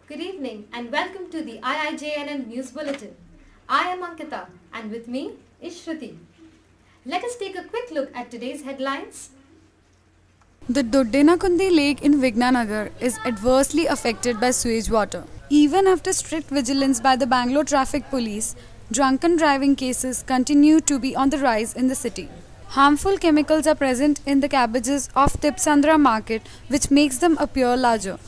Good evening and welcome to the IIJNN News Bulletin. I am Ankita and with me is Shruti. Let us take a quick look at today's headlines. The Doddenakundi Lake in Vignanagar is adversely affected by sewage water. Even after strict vigilance by the Bangalore Traffic Police, drunken driving cases continue to be on the rise in the city. Harmful chemicals are present in the cabbages of Tipsandra market, which makes them appear larger.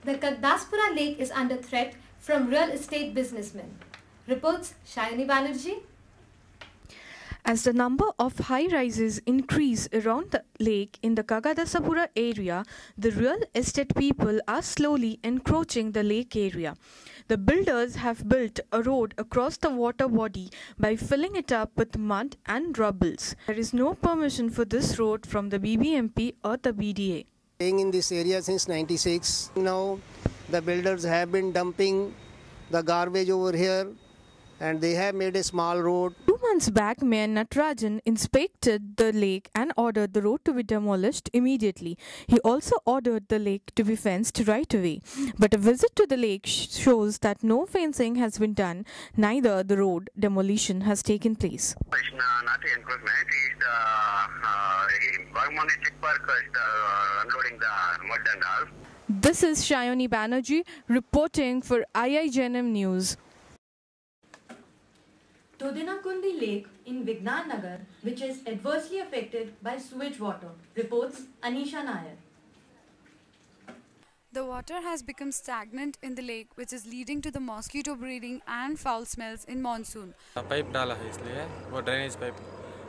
The Kagdaspura Lake is under threat from real estate businessmen. Reports Shayani Banerjee. As the number of high-rises increase around the lake in the Kagadasapura area, the real estate people are slowly encroaching the lake area. The builders have built a road across the water body by filling it up with mud and rubbles. There is no permission for this road from the BBMP or the BDA. Staying in this area since 96. Now the builders have been dumping the garbage over here and they have made a small road. 2 months back, Mayor Natarajan inspected the lake and ordered the road to be demolished immediately. He also ordered the lake to be fenced right away. But a visit to the lake shows that no fencing has been done, neither the road demolition has taken place. Not encroachment, Bagmani Chick Park is unloading the mud and all. This is Shayani Banerjee reporting for IIJNM News. Doddenakundi Lake in Vignanagar, which is adversely affected by sewage water, reports Anisha Nair. The water has become stagnant in the lake, which is leading to the mosquito breeding and foul smells in monsoon. Pipe डाला है इसलिए वो drainage pipe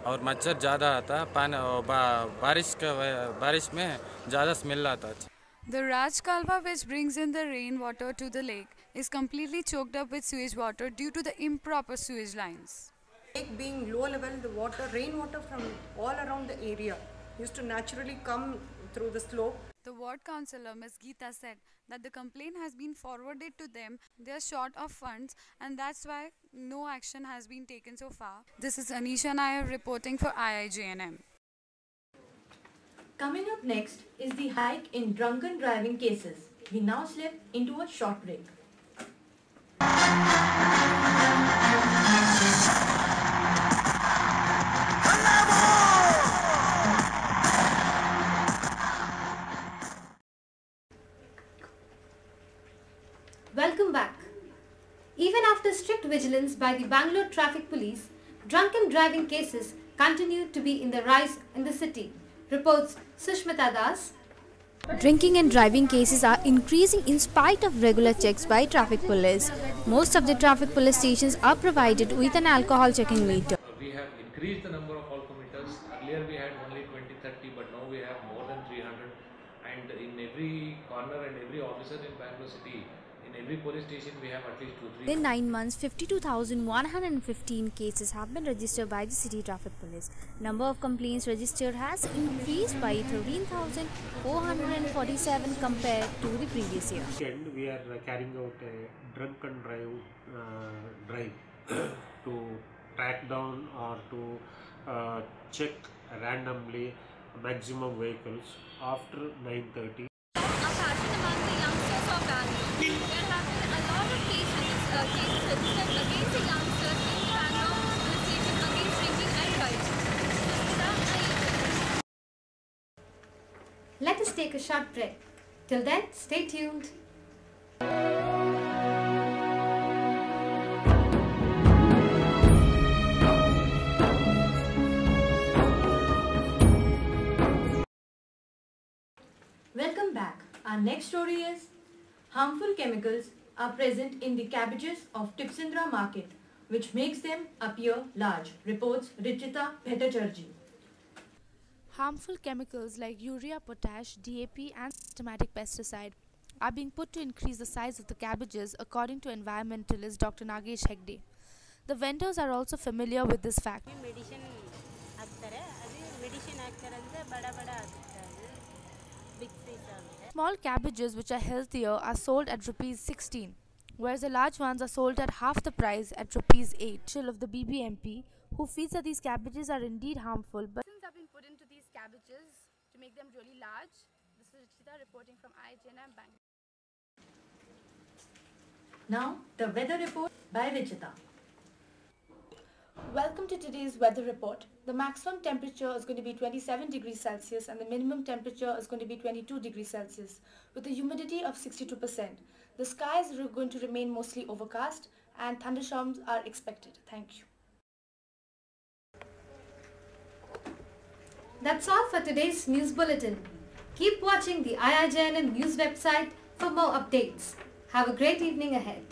और मच्छर ज़्यादा आता पानी बारिश में ज़्यादा स्मेल आता है. The Raj Kalva, which brings in the rainwater to the lake, is completely choked up with sewage water due to the improper sewage lines. Lake being low level, the rainwater from all around the area used to naturally come through the slope. The ward councillor, Ms. Geeta, said that the complaint has been forwarded to them. They are short of funds and that's why no action has been taken so far. This is Anisha Nair reporting for IIJNM. Coming up next is the hike in drunken driving cases. We now slip into a short break. Welcome back. Even after strict vigilance by the Bangalore Traffic Police, drunken driving cases continue to be in the rise in the city. Reports Sushmita Das. Drinking and driving cases are increasing in spite of regular checks by traffic police. Most of the traffic police stations are provided with an alcohol checking meter. We have increased the number of alcometers. Earlier we had only 20-30, but now we have more than 300. And in every corner and every officer in Bangalore city, in every police station we have at least 2-3. In 9 months, 52,115 cases have been registered by the city traffic police. Number of complaints registered has increased by 13,447 compared to the previous year. We are carrying out a drunken drive to track down or to check randomly maximum vehicles after 9:30. Let us take a short break. Till then, stay tuned. Welcome back. Our next story is harmful chemicals are present in the cabbages of Tipsandra market, which makes them appear large, reports Richita Bhattacharjee. Harmful chemicals like urea, potash, DAP and systematic pesticide are being put to increase the size of the cabbages according to environmentalist Dr. Nagesh Hegde. The vendors are also familiar with this fact. Small cabbages which are healthier are sold at rupees 16, whereas the large ones are sold at half the price at rupees 8. Of the BBMP, who feels that these cabbages are indeed harmful, but have been put into these cabbages to make them really large. This is Richita reporting from IJNM Bank. Now, the weather report by Richita. Welcome to today's weather report. The maximum temperature is going to be 27 degrees Celsius and the minimum temperature is going to be 22 degrees Celsius with a humidity of 62%. The skies are going to remain mostly overcast and thunderstorms are expected. Thank you. That's all for today's news bulletin. Keep watching the IIJNM news website for more updates. Have a great evening ahead.